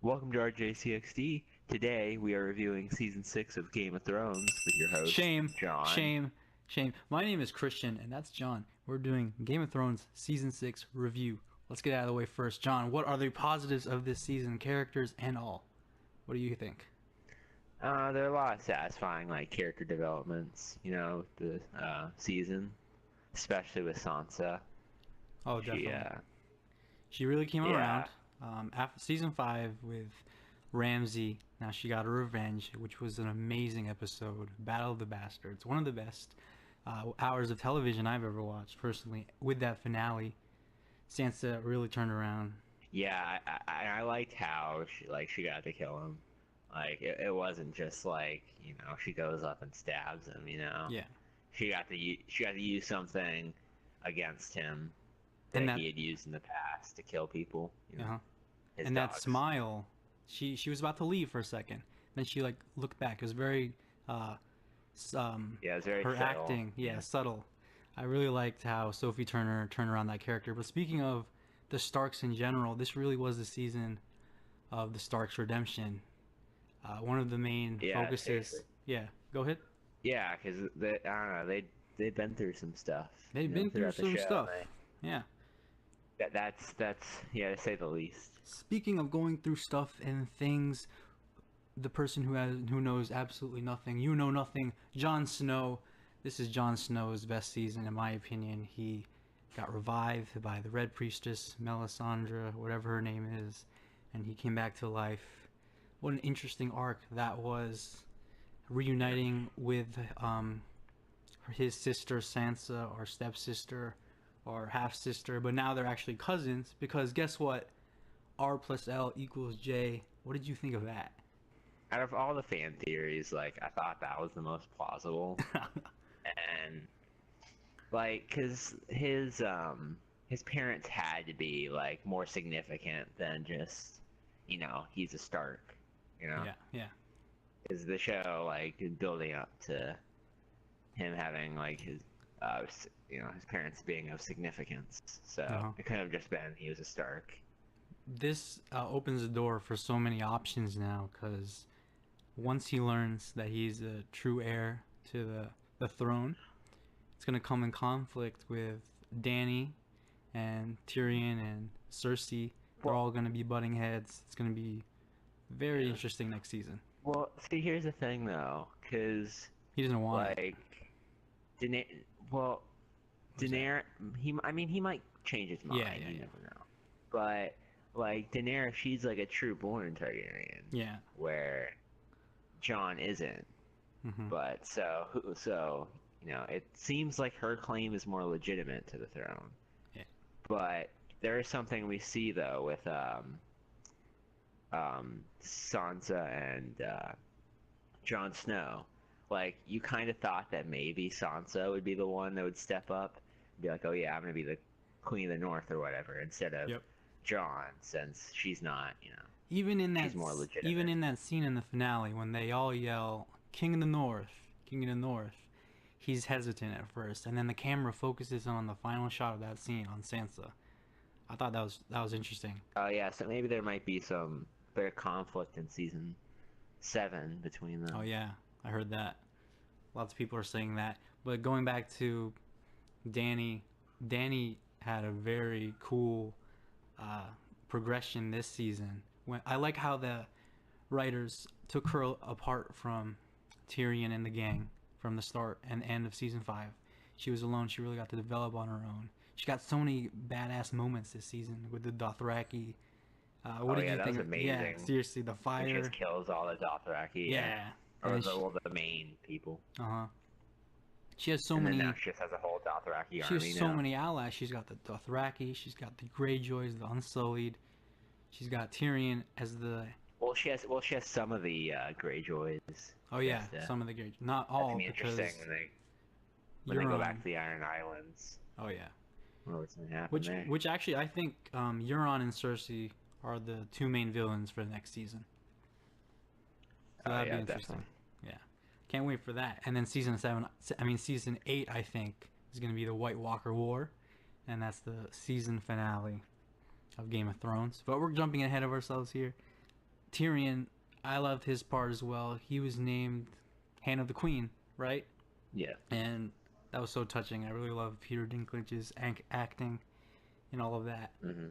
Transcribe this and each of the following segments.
Welcome to rjcxd. Today we are reviewing season 6 of Game of Thrones with your host, Shame, John. shame. My name is Christian, and that's John. We're doing Game of Thrones Season 6 review. Let's get out of the way first. John, what are the positives of this season, characters and all? What do you think? There are a lot of satisfying character developments, the season, especially with Sansa. Oh, definitely. She really came around. After Season 5 with Ramsay, now she got her revenge, which was an amazing episode. Battle of the Bastards. One of the best hours of television I've ever watched, personally. With that finale, Sansa really turned around. Yeah, I liked how she got to kill him. It wasn't just she goes up and stabs him. Yeah. She got to use something against him And that he had used in the past to kill people. And that smile, she was about to leave for a second. Then she looked back. It was very it was very her subtle. acting, subtle. I really liked how Sophie Turner turned around that character. But speaking of the Starks in general, this really was the season of the Starks' redemption. One of the main focuses. Seriously. Yeah, go ahead. Yeah, because I don't know, they've been through some stuff. They've been through some stuff. Yeah. That's to say the least. Speaking of going through stuff and things, the person who knows absolutely nothing, you know nothing, Jon Snow. This is Jon Snow's best season in my opinion. He got revived by the Red Priestess, Melisandre, whatever her name is, and he came back to life. What an interesting arc that was, reuniting with his sister Sansa, or stepsister, or half-sister, but now they're actually cousins, because guess what? R plus L equals J. What did you think of that? Out of all the fan theories, I thought that was the most plausible. And, because his parents had to be, more significant than just, he's a Stark, Yeah. Is the show, building up to him having, his parents being of significance. So it could have just been he was a Stark. This opens the door for so many options now, because once he learns that he's a true heir to the throne, it's going to come in conflict with Dany and Tyrion and Cersei. They're all going to be butting heads. It's going to be very interesting next season. Well, see, here's the thing, though, because he doesn't want it. Daenerys, he might change his mind. Yeah. You never know. But Daenerys, she's a true born Targaryen. Yeah. Where Jon isn't. But so it seems like her claim is more legitimate to the throne. Yeah. But there is something we see though with Sansa and Jon Snow. You kind of thought that maybe Sansa would be the one that would step up and be like, oh yeah, I'm gonna be the Queen of the North or whatever, instead of Jon, since she's not, even in that, she's more legitimate. Even in that scene in the finale when they all yell King of the North, King of the North, he's hesitant at first, and then the camera focuses on the final shot of that scene on Sansa. I thought that was interesting. Oh yeah, so maybe there might be some bit of conflict in season 7 between them. Oh yeah, I heard that. Lots of people are saying that. But going back to Dany had a very cool progression this season. I like how the writers took her apart from Tyrion and the gang from the start and end of season 5. She was alone. She really got to develop on her own. She got so many badass moments this season with the Dothraki. What did you think? Was amazing. Yeah, seriously, the fire. She just kills all the Dothraki. Yeah. Or the main people. She has so many. Now she just has a whole Dothraki army. She has so many allies. She's got the Dothraki. She's got the Greyjoys, the Unsullied. She's got Tyrion as the. Well, she has some of the Greyjoys. Oh yeah, some of the Greyjoys. Not all. That's interesting when they go back to the Iron Islands. Oh yeah. What's gonna happen there? Which actually I think Euron and Cersei are the two main villains for the next season. So that'd be interesting. Definitely. Yeah, can't wait for that. And then season 8, I think, is going to be the White Walker War, and that's the season finale of Game of Thrones. But we're jumping ahead of ourselves here. Tyrion, I loved his part as well. He was named Hand of the Queen, right? Yeah. And that was so touching. I really love Peter Dinklage's acting and all of that. Mm-hmm.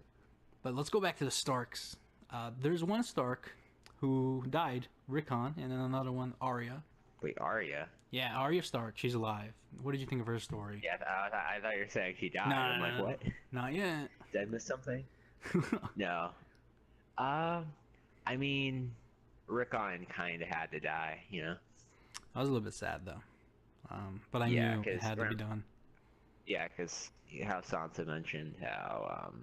But let's go back to the Starks. There's one Stark who died, Rickon, and then another one, Arya. Wait, Arya? Yeah, Arya Stark. She's alive. What did you think of her story? Yeah, I thought you were saying she died. No, I'm no, like, no, what? not yet. Did I miss something? No. I mean, Rickon kind of had to die, you know? I was a little bit sad though, but I Yeah, knew it 'cause had to be done. Yeah, because how Sansa mentioned how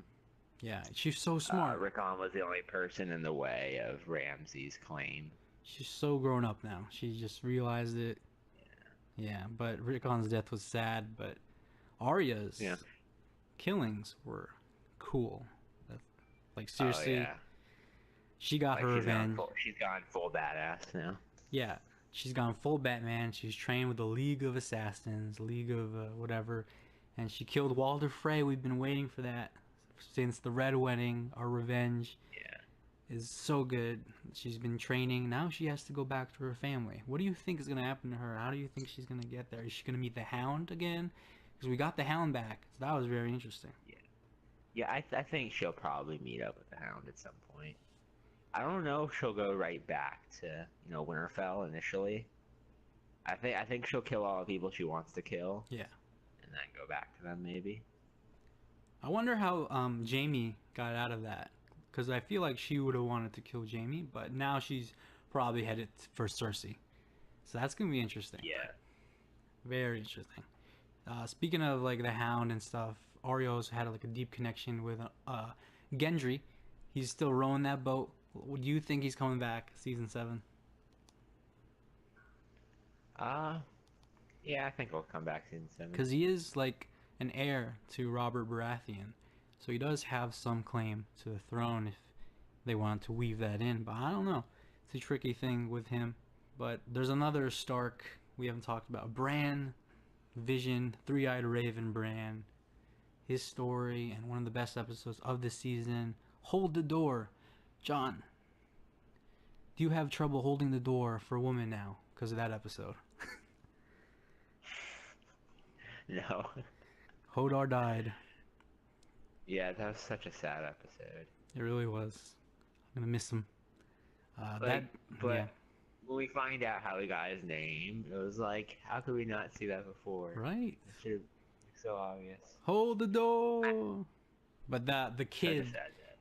Yeah, she's so smart. Rickon was the only person in the way of Ramsay's claim. She's so grown up now. She just realized it. Yeah, but Rickon's death was sad, but Arya's killings were cool. Like seriously, Oh, yeah. she got her revenge. She's gone full badass now. Yeah, she's gone full Batman. She's trained with the League of Assassins, League of whatever, and she killed Walder Frey. We've been waiting for that since the Red Wedding. Our revenge is so good. She's been training. Now she has to go back to her family. What do you think is going to happen to her? How do you think she's going to get there? Is she going to meet the Hound again? Because we got the Hound back. So that was very interesting. Yeah, I think she'll probably meet up with the Hound at some point. I don't know if she'll go right back to, Winterfell initially. I think she'll kill all the people she wants to kill. Yeah. And then go back to them, maybe. I wonder how Jaime got out of that. Because I feel like she would have wanted to kill Jaime, but now she's probably headed for Cersei. So that's going to be interesting. Yeah. Very interesting. Speaking of like the Hound and stuff, Arya's had like a deep connection with Gendry. He's still rowing that boat. Do you think he's coming back season 7? Yeah, I think he'll come back season 7. Because he is like an heir to Robert Baratheon. So he does have some claim to the throne if they want to weave that in. But I don't know. It's a tricky thing with him. But there's another Stark we haven't talked about. Bran, Vision, Three-Eyed Raven Bran. His story and one of the best episodes of this season. Hold the door. John, do you have trouble holding the door for a woman now because of that episode? No. Hodor died. Yeah, that was such a sad episode. It really was. I'm gonna miss him. But when we find out how he got his name, it was like, how could we not see that before? Right. It should be so obvious. Hold the door. But the kid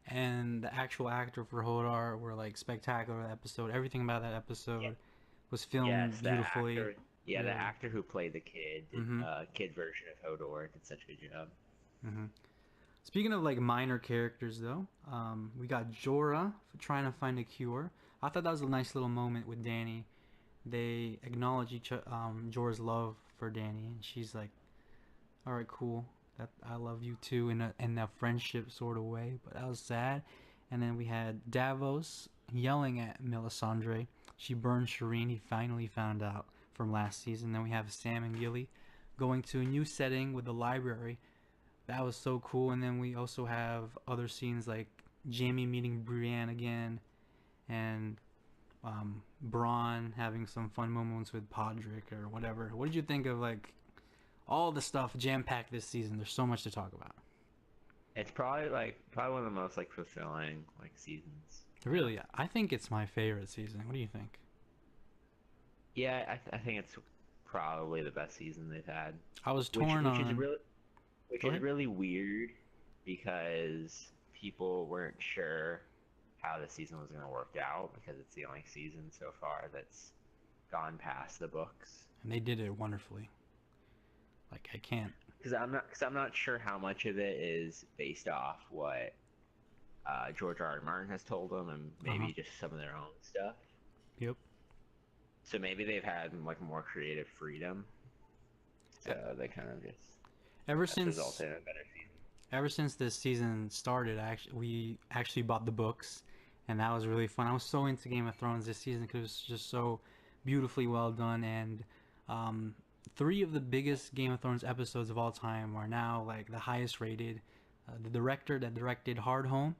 and the actual actor for Hodor were like spectacular. That episode, everything about that episode was filmed beautifully. The actor who played the kid, kid version of Hodor, did such a good job. Speaking of like minor characters though, we got Jorah trying to find a cure. I thought that was a nice little moment with Dany. They acknowledge Jorah's love for Dany, and she's like, "All right, cool. That I love you too," in that friendship sort of way. But that was sad. And then we had Davos yelling at Melisandre. She burned Shireen. He finally found out from last season. Then we have Sam and Gilly going to a new setting with the library. That was so cool. And then we also have other scenes like Jaime meeting Brienne again, and Bronn having some fun moments with Podrick or whatever. What did you think of like all the stuff jam-packed this season? There's so much to talk about. It's probably one of the most like fulfilling like seasons. Really, I think it's my favorite season. What do you think? Yeah, I think it's probably the best season they've had. I was torn on. Which is really weird because people weren't sure how the season was going to work out because it's the only season so far that's gone past the books. And they did it wonderfully. Like I can't. Because I'm not sure how much of it is based off what George R. Martin has told them, and maybe just some of their own stuff. Yep. So maybe they've had like more creative freedom. So they kind of just resulted in a better season. Ever since this season started, we actually bought the books, and that was really fun. I was so into Game of Thrones this season because it was just so beautifully well done, and 3 of the biggest Game of Thrones episodes of all time are now like the highest rated. The director that directed Hard Home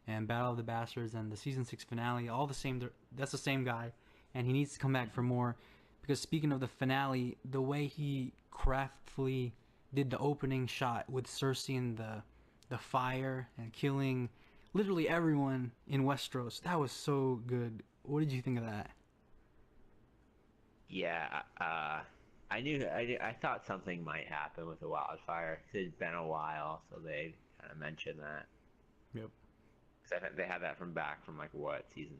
and Battle of the Bastards and the season 6 finale, all the same. That's the same guy, and he needs to come back for more. Because speaking of the finale, the way he craftfully did the opening shot with Cersei in the fire and killing literally everyone in Westeros, that was so good. What did you think of that? Yeah, I thought something might happen with the wildfire. It had been a while, so they kind of mentioned that. Yep. Because I think they had that from like what, season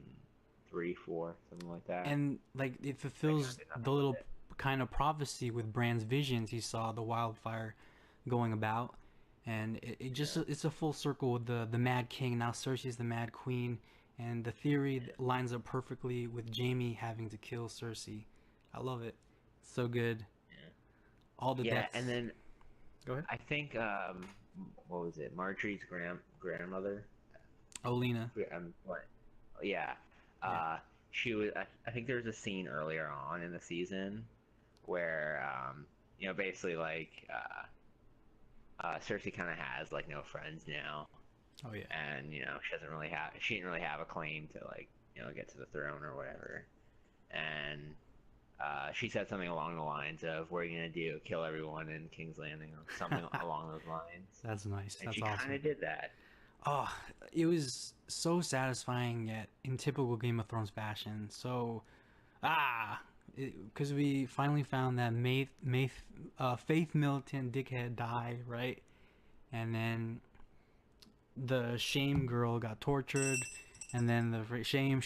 3, 4, something like that. And like it fulfills the little kind of prophecy with Bran's visions. He saw the wildfire going about, and it just it's a full circle with the Mad King. Now Cersei's the Mad Queen, and the theory lines up perfectly with Jaime having to kill Cersei. I love it. It's so good. Yeah. All the deaths. And then Go ahead. I think what was it? Marjorie's grandmother. Olenna. What? Yeah. She was. I think there was a scene earlier on in the season where basically like Cersei kind of has like no friends now. Oh yeah. And she didn't really have a claim to like get to the throne or whatever. And she said something along the lines of, "What are you gonna do? Kill everyone in King's Landing?" or something along those lines. That's nice. And That's she awesome. kind of did that. Oh, it was so satisfying, yet in typical Game of Thrones fashion. So, because we finally found that Faith Militant dickhead died, right? And then the Shame girl got tortured, and then the Shame,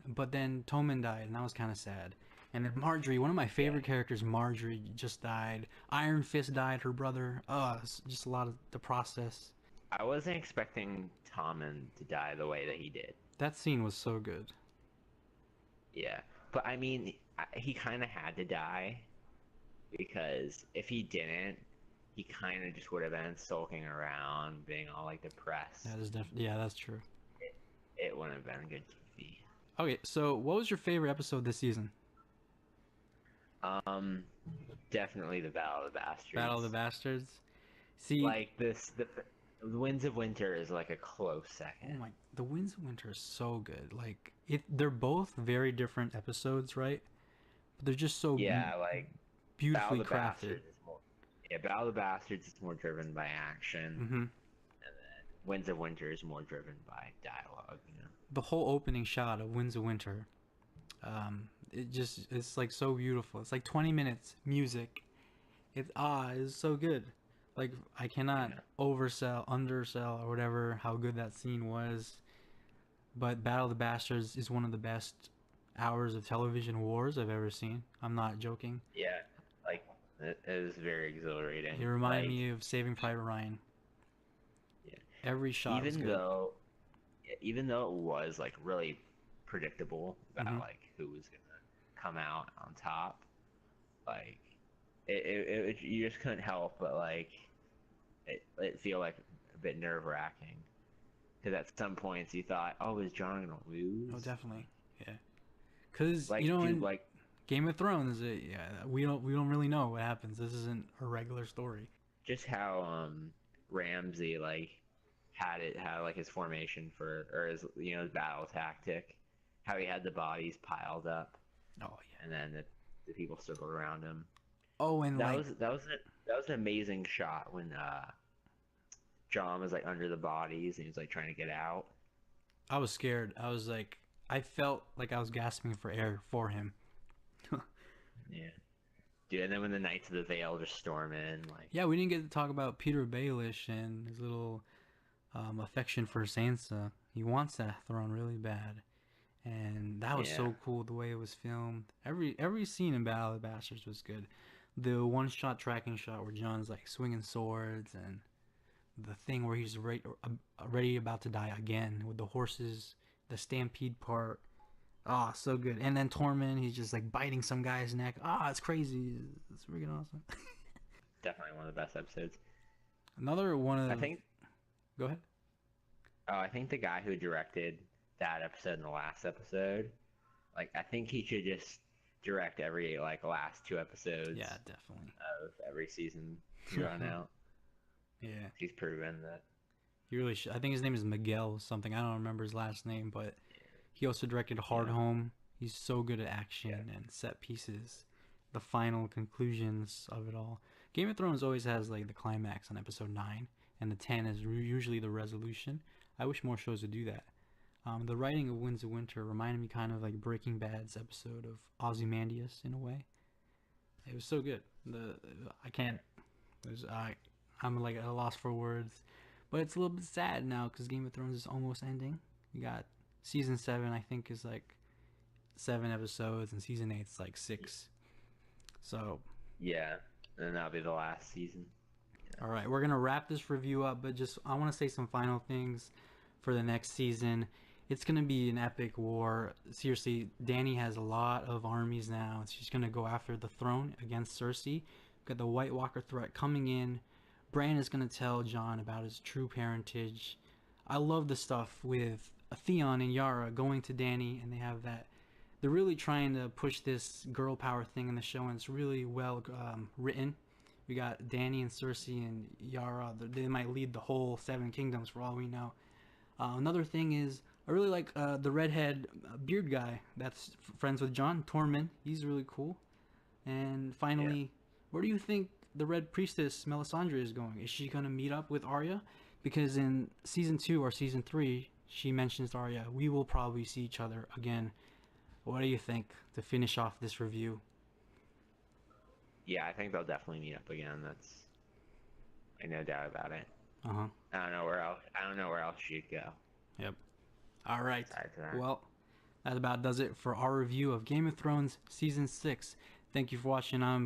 but then Tommen died, and that was kind of sad. And then Marjorie, one of my favorite characters, Marjorie, just died. Iron Fist died, her brother. It's just a lot of the process. I wasn't expecting Tommen to die the way that he did. That scene was so good. Yeah, but I mean, he kind of had to die because if he didn't, he kind of just would have been sulking around, being all like depressed. That is definitely, yeah, that's true. It wouldn't have been good TV. Okay, so what was your favorite episode this season? Definitely the Battle of the Bastards. Battle of the Bastards. See, like the Winds of Winter is like a close second. Oh my, the Winds of Winter is so good. Like they're both very different episodes, right? But they're just so like beautifully crafted. Battle of the Bastards is more driven by action, and then Winds of Winter is more driven by dialogue. The whole opening shot of Winds of Winter, it's like so beautiful. It's like 20 minutes music. It's so good. Like I cannot undersell or whatever how good that scene was. But Battle of the Bastards is one of the best hours of television wars I've ever seen. I'm not joking. Yeah, like it was very exhilarating. It reminded me of Saving Private Ryan. Yeah. Every shot was good. Even though it was like really predictable about like who was gonna come out on top, like it you just couldn't help but like it feel like a bit nerve-wracking, because at some points you thought, oh, is Jon gonna lose? Oh, definitely, yeah. Because like, in Game of Thrones, we don't really know what happens. This isn't a regular story. Just how Ramsay had like his formation or his his battle tactic, how he had the bodies piled up. Oh yeah. And then the people circled around him. Oh, and that was an amazing shot when Jon was like under the bodies and he was like trying to get out. I was scared. I felt like I was gasping for air for him. Yeah. Dude, and then when the Knights of the Vale just storm in, like... Yeah, we didn't get to talk about Peter Baelish and his little affection for Sansa. He wants that throne really bad. And that was so cool, the way it was filmed. Every scene in Battle of the Bastards was good. The one-shot tracking shot where Jon's like swinging swords, and the thing where he's already about to die again with the horses, the stampede part. So good. And then Tormund, he's just like biting some guy's neck. It's crazy. It's freaking awesome. Definitely one of the best episodes. Another one of... Go ahead. Oh, I think the guy who directed that episode and the last episode, like, I think he should just direct every last 2 episodes. Yeah, definitely. Of every season run out. Yeah. He's proven that He really should. I think his name is Miguel something. I don't remember his last name, but he also directed Hard Home. He's so good at action and set pieces, the final conclusions of it all. Game of Thrones always has like the climax on episode 9, and the 10 is usually the resolution. I wish more shows would do that. The writing of Winds of Winter reminded me kind of like Breaking Bad's episode of Ozymandias in a way. It was so good. I'm like at a loss for words, but it's a little bit sad now because Game of Thrones is almost ending. You got season 7, I think, is like 7 episodes, and season 8 is like 6. So yeah, and that'll be the last season. All right, we're gonna wrap this review up, but just I want to say some final things for the next season. It's gonna be an epic war. Seriously, Dany has a lot of armies now. She's gonna go after the throne against Cersei. We've got the White Walker threat coming in. Bran is gonna tell Jon about his true parentage. I love the stuff with Theon and Yara going to Dany, and they have that. They're really trying to push this girl power thing in the show, and it's really well written. We got Dany and Cersei and Yara. They might lead the whole 7 kingdoms for all we know. Another thing is, I really like the redhead beard guy that's friends with Jon, Tormund. He's really cool. And finally, where do you think the Red Priestess Melisandre is going? Is she going to meet up with Arya? Because in season 2 or season 3, she mentions to Arya, we will probably see each other again. What do you think to finish off this review? Yeah, I think they'll definitely meet up again. That's, I no doubt about it. Uh-huh. I don't know where else she'd go. Yep. All right. Well, that about does it for our review of Game of Thrones Season 6. Thank you for watching. I'm